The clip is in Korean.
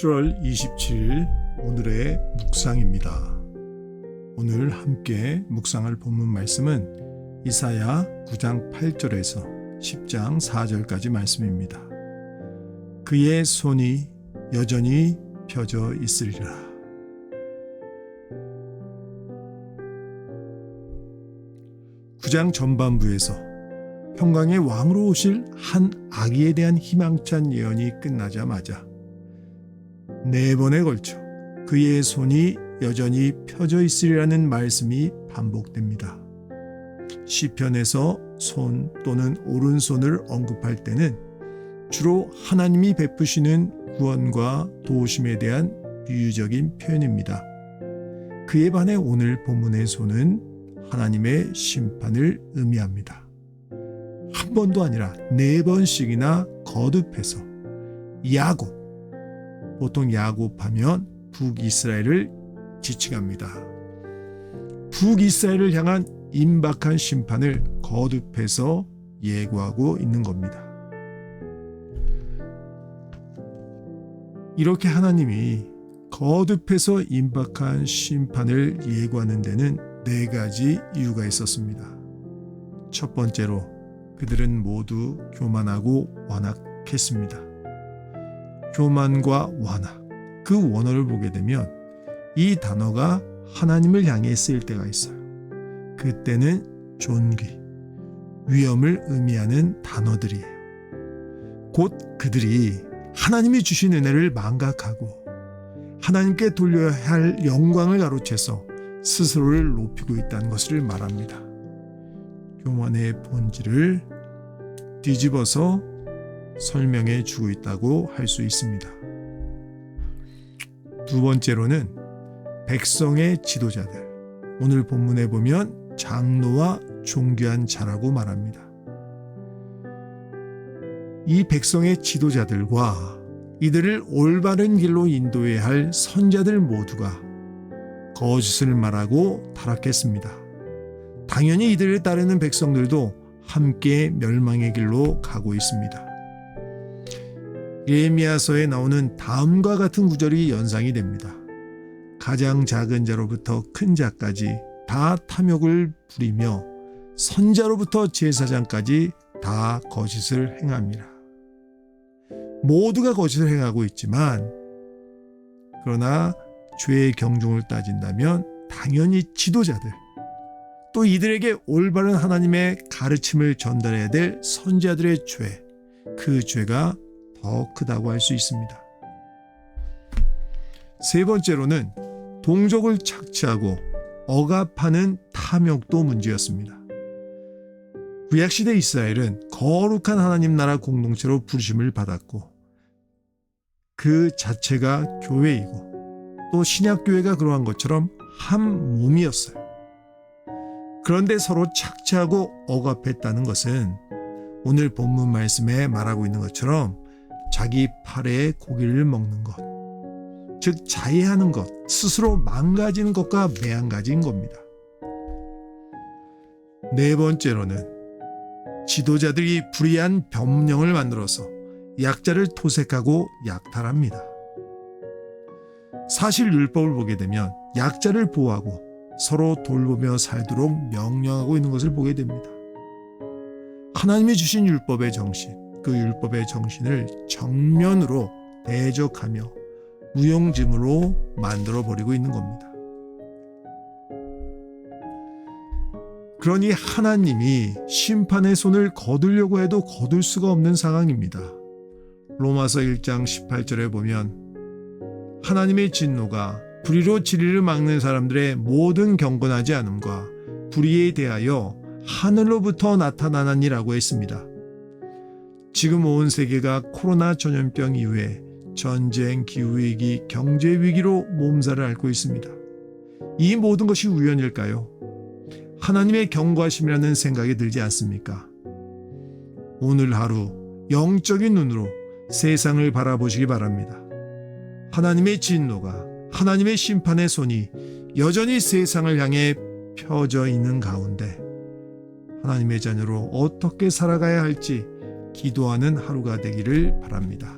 7월 27일 오늘의 묵상입니다. 오늘 함께 묵상할 본문 말씀은 이사야 9장 8절에서 10장 4절까지 말씀입니다. 그의 손이 여전히 펴져 있으리라. 구장 전반부에서 평강의 왕으로 오실 한 아기에 대한 희망찬 예언이 끝나자마자 4번에 걸쳐 그의 손이 여전히 펴져 있으리라는 말씀이 반복됩니다. 시편에서 손 또는 오른손을 언급할 때는 주로 하나님이 베푸시는 구원과 도우심에 대한 비유적인 표현입니다. 그에 반해 오늘 본문의 손은 하나님의 심판을 의미합니다. 한 번도 아니라 4번씩이나 거듭해서 야곱, 보통 야곱하면 북이스라엘을 지칭합니다. 북이스라엘을 향한 임박한 심판을 거듭해서 예고하고 있는 겁니다. 이렇게 하나님이 거듭해서 임박한 심판을 예고하는 데는 4가지 이유가 있었습니다. 첫 번째로 그들은 모두 교만하고 완악했습니다. 교만과 완악, 그 원어를 보게 되면 이 단어가 하나님을 향해 쓰일 때가 있어요. 그때는 존귀, 위엄을 의미하는 단어들이에요. 곧 그들이 하나님이 주신 은혜를 망각하고 하나님께 돌려야 할 영광을 가로채서 스스로를 높이고 있다는 것을 말합니다. 교만의 본질을 뒤집어서 설명해 주고 있다고 할 수 있습니다. 두 번째로는 백성의 지도자들, 오늘 본문에 보면 장로와 존귀한 자라고 말합니다. 이 백성의 지도자들과 이들을 올바른 길로 인도해야 할 선자들 모두가 거짓을 말하고 타락했습니다. 당연히 이들을 따르는 백성들도 함께 멸망의 길로 가고 있습니다. 예레미야서에 나오는 다음과 같은 구절이 연상이 됩니다. 가장 작은 자로부터 큰 자까지 다 탐욕을 부리며 선자로부터 제사장까지 다 거짓을 행합니다. 모두가 거짓을 행하고 있지만 그러나 죄의 경중을 따진다면 당연히 지도자들, 또 이들에게 올바른 하나님의 가르침을 전달해야 될 선지자들의 죄, 그 죄가 더 크다고 할 수 있습니다. 세 번째로는 동족을 착취하고 억압하는 탐욕도 문제였습니다. 구약시대 이스라엘은 거룩한 하나님 나라 공동체로 부르심을 받았고 그 자체가 교회이고 또 신약교회가 그러한 것처럼 한 몸이었어요. 그런데 서로 착취하고 억압했다는 것은 오늘 본문 말씀에 말하고 있는 것처럼 자기 팔에 고기를 먹는 것, 즉 자해하는 것, 스스로 망가지는 것과 매한가지인 겁니다. 4번째로는 지도자들이 불의한 변명을 만들어서 약자를 토색하고 약탈합니다. 사실 율법을 보게 되면 약자를 보호하고 서로 돌보며 살도록 명령하고 있는 것을 보게 됩니다. 하나님이 주신 율법의 정신, 그 율법의 정신을 정면으로 대적하며 무용지물로 만들어버리고 있는 겁니다. 그러니 하나님이 심판의 손을 거두려고 해도 거둘 수가 없는 상황입니다. 로마서 1장 18절에 보면 하나님의 진노가 불의로 진리를 막는 사람들의 모든 경건하지 않음과 불의에 대하여 하늘로부터 나타나나니라고 했습니다. 지금 온 세계가 코로나 전염병 이후에 전쟁, 기후위기, 경제위기로 몸살을 앓고 있습니다. 이 모든 것이 우연일까요? 하나님의 경고하심이라는 생각이 들지 않습니까? 오늘 하루 영적인 눈으로 세상을 바라보시기 바랍니다. 하나님의 진노가, 하나님의 심판의 손이 여전히 세상을 향해 펴져 있는 가운데 하나님의 자녀로 어떻게 살아가야 할지 기도하는 하루가 되기를 바랍니다.